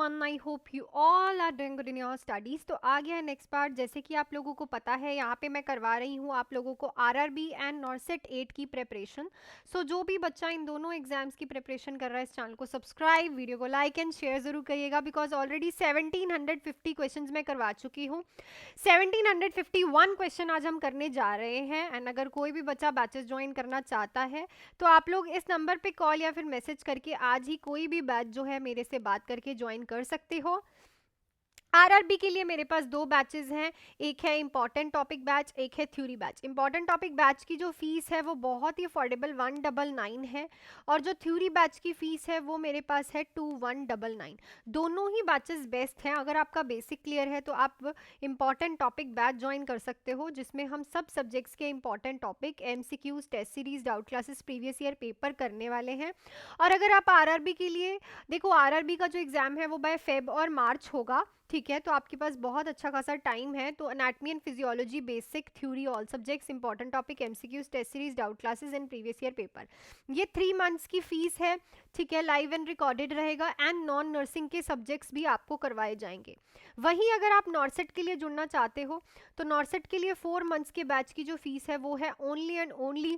everyone, I hope you all are doing good in your studies। तो आ गया है next part. जैसे कि आप लोगों को पता है, यहाँ पे मैं करवा रही हूँ आप लोगों को आरआरबी एंड नॉर्सेट 8 की प्रिपरेशन। सो जो भी बच्चा इन दोनों एग्जाम्स की प्रिपरेशन कर रहा है, इस चैनल को सब्सक्राइब, वीडियो को लाइक एंड शेयर जरूर करिएगा, बिकॉज ऑलरेडी 1750 क्वेश्चन मैं करवा चुकी हूँ। 1751 क्वेश्चन आज हम करने जा रहे हैं। एंड अगर कोई भी बच्चा बैचेस ज्वाइन करना चाहता है तो आप लोग इस नंबर पे कॉल या फिर मैसेज करके आज ही कोई भी बैच जो है मेरे से बात करके ज्वाइन कर सकते हो। आरआरबी के लिए मेरे पास दो बैचेस हैं, एक है इंपॉर्टेंट टॉपिक बैच, एक है theory batch. Important topic batch की जो फीस है वो बहुत ही अफोर्डेबल 199 है, और जो थ्योरी बैच की फीस है वो मेरे पास है 2199। दोनों ही बैचेस बेस्ट हैं। अगर आपका बेसिक क्लियर है तो आप इंपॉर्टेंट टॉपिक बैच ज्वाइन कर सकते हो, जिसमें हम सब सब्जेक्ट्स के important topic, MCQs, test series, doubt classes, previous year paper करने वाले हैं। और अगर आप आरआरबी के लिए देखो, आरआरबी का जो एग्जाम है वो बाय फेब और मार्च होगा, ठीक है, तो आपके पास बहुत अच्छा खासा टाइम है। तो anatomy and physiology, basic, theory, all subjects, important topic, MCQs, test series, doubt classes and previous year paper, ये 3 मंथ्स की फीस है, ठीक है। लाइव एंड रिकॉर्डेड रहेगा, एंड नॉन नर्सिंग के सब्जेक्ट्स भी आपको करवाए जाएंगे। वहीं अगर आप नॉर्सेट के लिए जुड़ना चाहते हो तो नॉर्सेट के लिए 4 मंथ्स के बैच की जो फीस है वो है only and only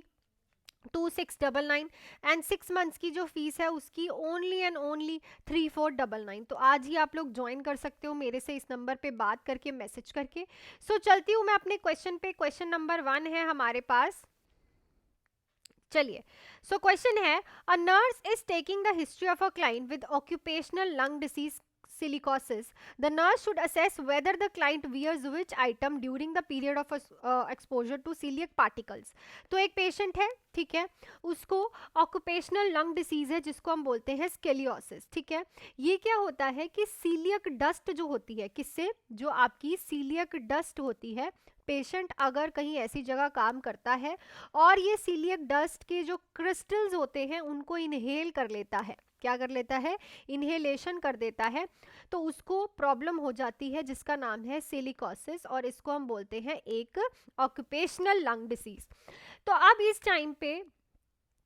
2699, and 6 months की जो फीस है उसकी ओनली एंड ओनली 3499। तो आज ही आप लोग ज्वाइन कर सकते हो मेरे से इस नंबर पे बात करके, मैसेज करके। सो चलती हूँ मैं अपने क्वेश्चन पे। क्वेश्चन नंबर 1 है हमारे पास, चलिए। सो क्वेश्चन है, a nurse is taking the history of a client with occupational lung disease silicosis. The nurse should assess whether the client wears which item during the period of exposure to celiac particles. तो एक patient है, ठीक है, उसको occupational lung disease है जिसको हम बोलते हैं स्केलियोसिस, ठीक है। ये क्या होता है कि सीलियक डस्ट जो होती है, किससे, जो आपकी सीलियक डस्ट होती है, पेशेंट अगर कहीं ऐसी जगह काम करता है और ये सीलियक डस्ट के जो क्रिस्टल्स होते हैं उनको इनहेल कर लेता है, क्या कर लेता है, इनहेलेशन कर देता है, तो उसको प्रॉब्लम हो जाती है जिसका नाम है सिलिकोसिस, और इसको हम बोलते हैं एक ऑक्यूपेशनल लंग डिसीज। तो अब इस टाइम पे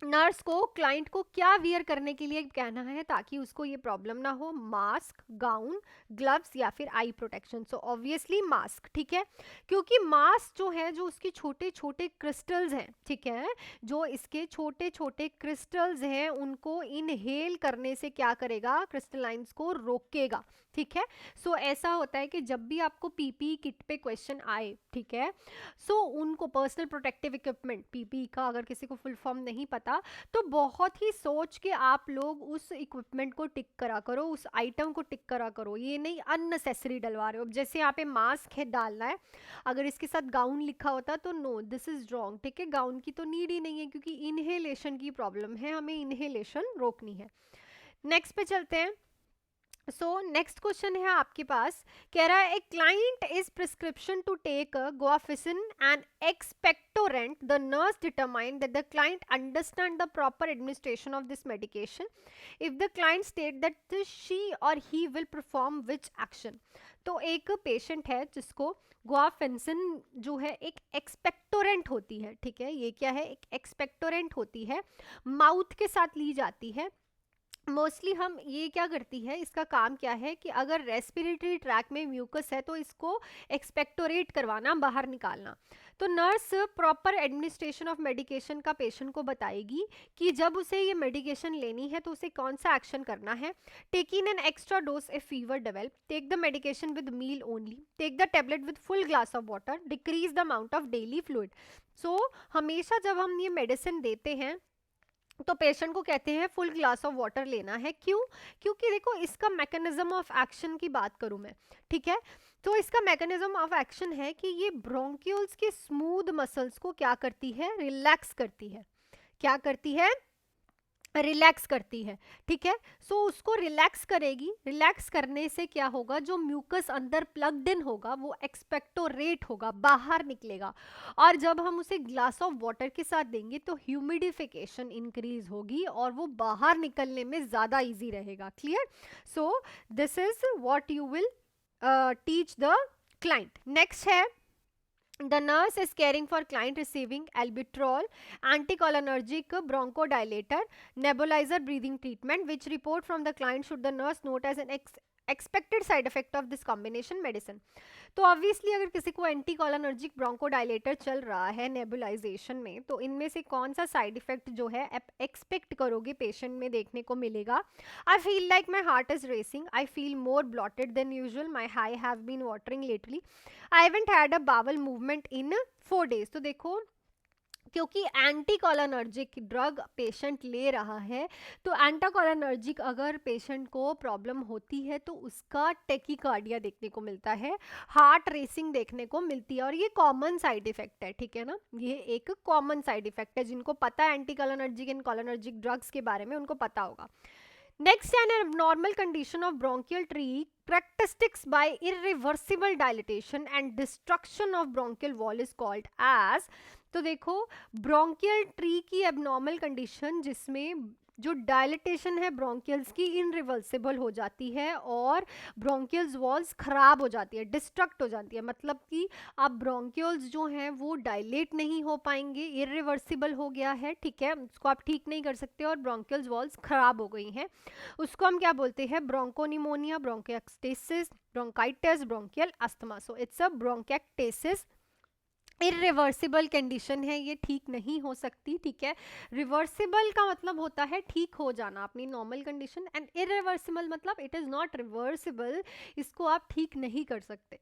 नर्स को क्लाइंट को क्या वियर करने के लिए कहना है ताकि उसको ये प्रॉब्लम ना हो, मास्क, गाउन, ग्लव्स या फिर आई प्रोटेक्शन। सो ऑब्वियसली मास्क, ठीक है, क्योंकि मास्क जो है, जो उसके छोटे छोटे क्रिस्टल्स हैं, ठीक है, जो इसके छोटे छोटे क्रिस्टल्स हैं उनको इनहेल करने से क्या करेगा, क्रिस्टलाइंस को रोकेगा, ठीक है। सो ऐसा होता है कि जब भी आपको पीपीई किट पे क्वेश्चन आए, ठीक है, सो उनको पर्सनल प्रोटेक्टिव इक्विपमेंट, पीपीई का अगर किसी को फुल फॉर्म नहीं पता तो बहुत ही सोच के आप लोग उस इक्विपमेंट को टिक करा करो, उस आइटम को टिक करा करो, ये नहीं अननेसेसरी डलवा रहे हो। जैसे यहाँ पे मास्क है डालना है, अगर इसके साथ गाउन लिखा होता तो नो, दिस इज रॉन्ग, ठीक है, गाउन की तो नीड ही नहीं है क्योंकि इनहेलेशन की प्रॉब्लम है, हमें इनहेलेशन रोकनी है। नेक्स्ट पे चलते हैं। सो नेक्स्ट क्वेश्चन है आपके पास, कह रहा है, a client is prescription to take guaifenesin and expectorant, the nurse determine that the client understand the proper administration of this medication if the client state that she और he will perform which action. तो एक patient है जिसको गुआफिसिन जो है एक expectorant होती है, ठीक है, ये क्या है, एक एक्सपेक्टोरेंट होती है, माउथ के साथ ली जाती है। मोस्टली हम ये क्या करती है, इसका काम क्या है कि अगर रेस्पिरेटरी ट्रैक में म्यूकस है तो इसको एक्सपेक्टोरेट करवाना, बाहर निकालना। तो nurse proper administration of medication का पेशेंट को बताएगी कि जब उसे ये मेडिकेशन लेनी है तो उसे कौन सा एक्शन करना है। Take in an extra dose if fever develop, take the medication with meal only, take the tablet with full glass of water, decrease the amount of daily fluid. So हमेशा जब हम ये मेडिसिन देते हैं तो patient को कहते हैं फुल ग्लास ऑफ वाटर लेना है। क्यों? क्योंकि देखो, इसका मैकेनिज्म ऑफ एक्शन की बात करूं मैं, ठीक है, तो इसका मैकेनिज्म ऑफ एक्शन है कि ये ब्रोंक्यूल्स के स्मूथ मसल्स को क्या करती है, रिलैक्स करती है, क्या करती है, रिलैक्स करती है, ठीक है। सो उसको रिलैक्स करेगी, रिलैक्स करने से क्या होगा, जो म्यूकस अंदर प्लग्ड इन होगा वो एक्सपेक्टोरेट होगा, बाहर निकलेगा, और जब हम उसे ग्लास ऑफ वाटर के साथ देंगे तो ह्यूमिडिफिकेशन इंक्रीज होगी और वो बाहर निकलने में ज्यादा इजी रहेगा। Clear? So this is what you will teach the client. Next है, the nurse is caring for client receiving albuterol, anticholinergic, bronchodilator, nebulizer breathing treatment. Which report from the client should the nurse note as an expected side effect of this combination medicine. तो obviously अगर किसी को anticholinergic bronchodilator चल रहा है nebulisation में, तो इनमें से कौन सा साइड इफेक्ट जो है आप एक्सपेक्ट करोगे पेशेंट में देखने को मिलेगा? I feel like my heart is racing, I feel more bloated than usual, my eye have been watering lately, I haven't had a bowel movement in 4 days। तो देखो, क्योंकि एंटीकोलिनर्जिक ड्रग पेशेंट ले रहा है, तो एंटीकोलिनर्जिक अगर patient को problem होती है तो उसका टेकिकार्डिया देखने को मिलता है, हार्ट रेसिंग देखने को मिलती है, और ये कॉमन साइड इफेक्ट है, ठीक है ना, ये एक कॉमन साइड इफेक्ट है। जिनको पता है एंटीकोलिनर्जिक एंड कोलिनर्जिक ड्रग्स के बारे में उनको पता होगा। Next, an abnormal condition of bronchial tree characteristics by irreversible dilatation and destruction of bronchial wall is called as। तो देखो, ब्रोंकियल ट्री की एबनॉर्मल कंडीशन जिसमें जो डायलिटेशन है ब्रोंकियल्स की इनरिवर्सिबल हो जाती है और ब्रोंकियल्स वॉल्स खराब हो जाती है, डिस्ट्रक्ट हो जाती है, मतलब कि अब ब्रोंकियल्स जो हैं वो डायलेट नहीं हो पाएंगे, इरिवर्सिबल हो गया है, ठीक है, उसको आप ठीक नहीं कर सकते और ब्रोंकियल्स वॉल्स खराब हो गई हैं। उसको हम क्या बोलते हैं? Bronchopneumonia, bronchiectasis, bronchitis, bronchial asthma. So it's a bronchiectasis, irreversible condition है, ये ठीक नहीं हो सकती, ठीक है। रिवर्सिबल का मतलब होता है ठीक हो जाना अपनी नॉर्मल कंडीशन, एंड इरिवर्सिबल मतलब इट इज नॉट रिवर्सिबल, इसको आप ठीक नहीं कर सकते।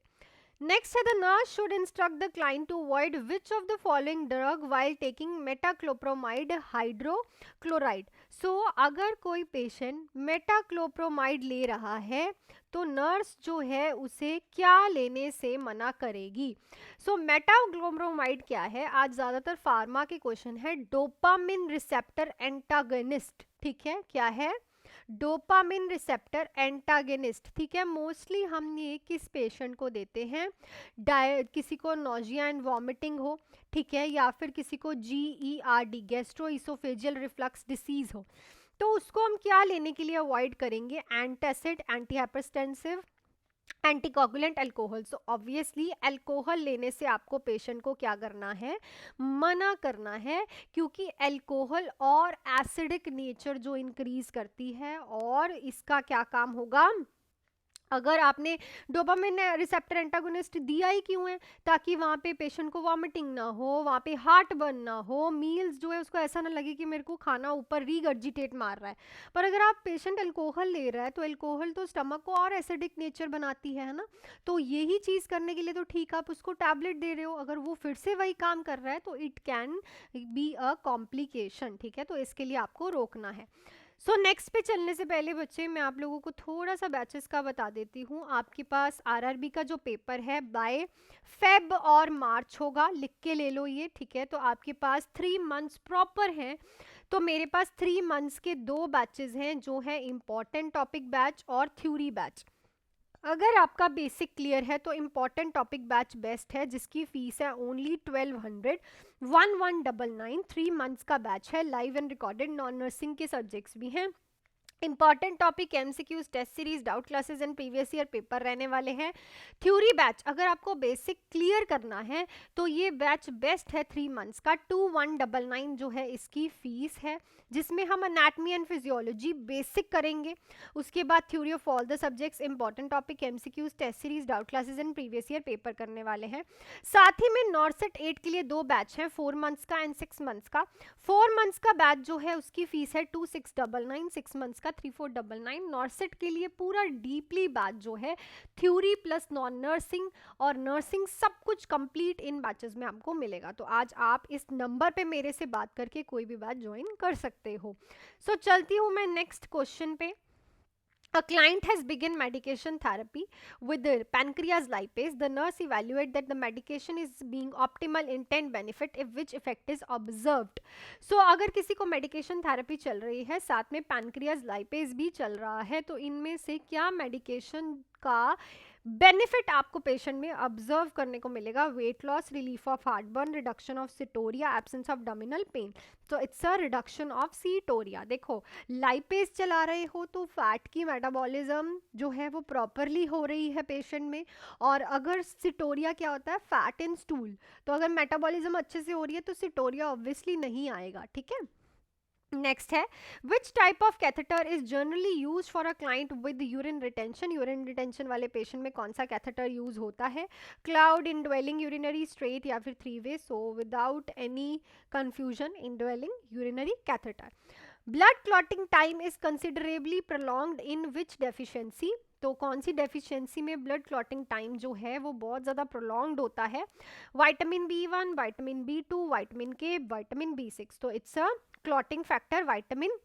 नेक्स्ट है, the nurse should instruct the client to avoid which of the following drug while taking metoclopramide hydrochloride. So अगर कोई पेशेंट मेटाक्लोप्रोमाइड ले रहा है तो नर्स जो है उसे क्या लेने से मना करेगी? सो मेटाक्लोप्रोमाइड क्या है? आज ज्यादातर फार्मा के क्वेश्चन है। डोपामिन रिसेप्टर एंटागनिस्ट, ठीक है, क्या है? डोपामिन रिसेप्टर एंटागनिस्ट, ठीक है। मोस्टली हम ये किस पेशेंट को देते हैं? किसी को नोजिया एंड वॉमिटिंग हो, ठीक है, या फिर किसी को GERD गैस्ट्रोइसोफेजियल रिफ्लक्स डिसीज हो, तो उसको हम क्या लेने के लिए अवॉइड करेंगे? Antacid, anti hypertensive, anticoagulant, alcohol. So obviously alcohol लेने से आपको पेशेंट को क्या करना है? मना करना है, क्योंकि अल्कोहल और एसिडिक नेचर जो इंक्रीज करती है, और इसका क्या काम होगा? अगर आपने डोपामिन रिसेप्टर एंटागोनिस्ट दिया ही क्यों है? ताकि वहाँ पे पेशेंट को वॉमिटिंग ना हो, वहाँ पे हार्ट बर्न ना हो, मील्स जो है उसको ऐसा ना लगे कि मेरे को खाना ऊपर रीगर्जिटेट मार रहा है। पर अगर आप पेशेंट अल्कोहल ले रहा है तो अल्कोहल तो स्टमक को और एसिडिक नेचर बनाती है ना, तो यही चीज़ करने के लिए तो ठीक, आप उसको टैबलेट दे रहे हो, अगर वो फिर से वही काम कर रहा है तो it can be a complication, ठीक है, तो इसके लिए आपको रोकना है। सो नेक्स्ट पे चलने से पहले बच्चे मैं आप लोगों को थोड़ा सा बैचेस का बता देती हूँ। आपके पास आरआरबी का जो पेपर है बाय फेब और मार्च होगा, लिख के ले लो ये, ठीक है। तो आपके पास 3 मंथ्स प्रॉपर हैं, तो मेरे पास 3 मंथ्स के 2 बैचेस हैं, जो है इम्पॉर्टेंट टॉपिक बैच और थ्योरी बैच। अगर आपका बेसिक क्लियर है तो इम्पॉर्टेंट टॉपिक बैच बेस्ट है, जिसकी फीस है ओनली 1200, 1199, 3 मंथ्स का बैच है, live and recorded, non nursing के सब्जेक्ट्स भी हैं। Important topic MCQs, test series, doubt classes and previous year paper रहने वाले हैं। थ्योरी बैच अगर आपको बेसिक क्लियर करना है तो ये बैच बेस्ट है, 3 मंथ्स का, 2199 जो है इसकी फीस है, जिसमें हम एनाटमी एंड फिजियोलॉजी बेसिक करेंगे, उसके बाद theory of all the subjects, important topic, MCQs, test series, doubt classes and previous year paper करने वाले हैं। साथ ही में नॉर्सेट 8 के लिए 2 बैच हैं, 4 मंथ्स का एंड 6 मंथ्स का। 4 मंथ्स का बैच जो है उसकी फीस है 2699, 6 मंथ्स का 3499। नॉर्सेट के लिए पूरा डीपली बैच जो है थ्योरी प्लस नॉन नर्सिंग और नर्सिंग सब कुछ कंप्लीट इन बैचेस में आपको मिलेगा। तो आज आप इस नंबर पे मेरे से बात करके कोई भी बैच ज्वाइन कर सकते हो। सो चलती हूँ मैं नेक्स्ट क्वेश्चन पे। A client has begun medication therapy with the pancreas lipase. The nurse evaluate that the medication is being optimal intent benefit if which effect is observed. So अगर किसी को medication therapy चल रही है, साथ में pancreas lipase भी चल रहा है, तो इनमें से क्या medication का बेनिफिट आपको पेशेंट में ऑब्जर्व करने को मिलेगा? Weight loss, relief of heartburn, reduction of steatorrhea, absence of abdominal pain. तो it's a reduction of steatorrhea. देखो, लाइपेज चला रहे हो तो फैट की मेटाबॉलिज्म जो है वो प्रॉपरली हो रही है पेशेंट में, और अगर सिटोरिया क्या होता है? Fat in stool. तो अगर मेटाबॉलिज्म अच्छे से हो रही है तो सिटोरिया ऑब्वियसली नहीं आएगा, ठीक है। नेक्स्ट है, विच type of catheter is generally use for a client with urine retention, urine retention वाले पेशेंट में कौन सा कैथेटर यूज होता है, क्लाउड, इनड्वेलिंग यूरिनरी, स्ट्रेट या फिर three way, so without any confusion indwelling urinary catheter. Blood clotting time is considerably prolonged in which deficiency, तो कौन सी डेफिशिएंसी में ब्लड क्लॉटिंग टाइम जो है वो बहुत ज़्यादा प्रोलॉन्ग्ड होता है, vitamin B1, vitamin B2, vitamin K, vitamin B6, तो it's a clotting factor vitamin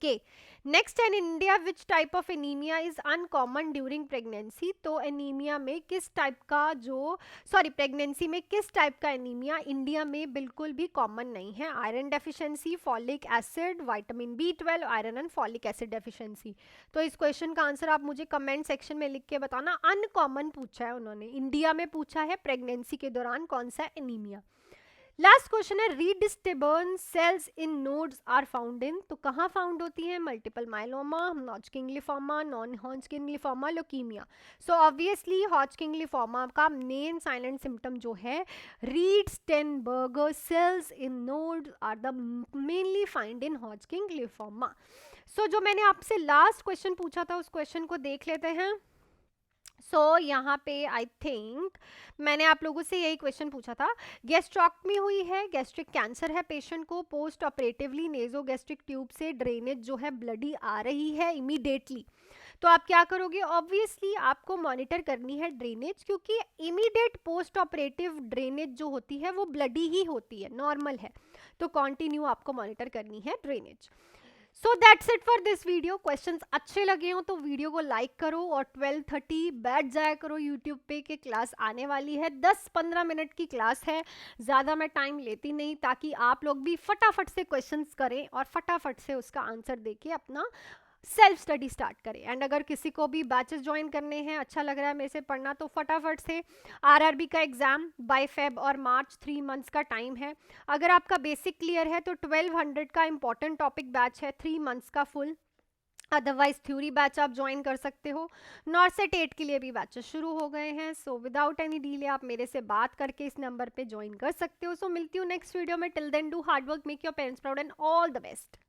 K. Next in India which type of anaemia is uncommon during pregnancy, तो एनीमिया में किस टाइप का जो प्रेगनेंसी में किस टाइप का एनीमिया इंडिया में बिल्कुल भी कॉमन नहीं है, iron deficiency, folic acid, vitamin B12, iron and folic acid deficiency. तो इस क्वेश्चन का आंसर आप मुझे कमेंट सेक्शन में लिख के बताना। अनकॉमन पूछा है उन्होंने, इंडिया में पूछा है प्रेगनेंसी के दौरान कौन सा एनीमिया। लास्ट क्वेश्चन है, Reed Sternberg cells in nodes are found in, तो कहाँ फाउंड होती है, multiple myeloma, Hodgkin lymphoma, non Hodgkin lymphoma, leukaemia. So obviously Hodgkin lymphoma का मेन साइलेंट सिम्टम जो है Reed Sternberg cells in nodes are the mainly find in Hodgkin lymphoma. So जो मैंने आपसे लास्ट क्वेश्चन पूछा था उस क्वेश्चन को देख लेते हैं। यहाँ पे आई थिंक मैंने आप लोगों से यही क्वेश्चन पूछा था, गैस्ट्रोक्टमी हुई है, गैस्ट्रिक कैंसर है पेशेंट को, पोस्ट ऑपरेटिवली नेजोगैस्ट्रिक ट्यूब से ड्रेनेज जो है ब्लडी आ रही है इमीडिएटली, तो आप क्या करोगे, ऑब्वियसली आपको मॉनिटर करनी है ड्रेनेज, क्योंकि इमीडिएट पोस्ट ऑपरेटिव ड्रेनेज जो होती है वो ब्लडी ही होती है, नॉर्मल है, तो कंटिन्यू आपको मॉनिटर करनी है drainage. So that's it for this video. Questions अच्छे लगे हो तो वीडियो को लाइक करो और 12:30 बैठ जाया करो यूट्यूब पे कि क्लास आने वाली है, 10-15 मिनट की क्लास है, ज़्यादा मैं टाइम लेती नहीं, ताकि आप लोग भी फटाफट से क्वेश्चंस करें और फटाफट से उसका आंसर देके अपना सेल्फ स्टडी स्टार्ट करें। एंड अगर किसी को भी बैचेस ज्वाइन करने हैं, अच्छा लग रहा है मेरे से पढ़ना, तो फटाफट से आरआरबी का एग्जाम बाय फेब और मार्च 3 मंथ्स का टाइम है। अगर आपका बेसिक क्लियर है तो 1200 का इंपॉर्टेंट टॉपिक बैच है 3 मंथ्स का फुल, अदरवाइज थ्योरी बैच आप ज्वाइन कर सकते हो। नॉर्सेट 8 के लिए भी बैचेस शुरू हो गए हैं, सो विदाउट एनी डीले आप मेरे से बात करके इस नंबर पे ज्वाइन कर सकते हो। सो मिलती हूँ नेक्स्ट वीडियो में, till then do hard work, make your parents proud and all the best.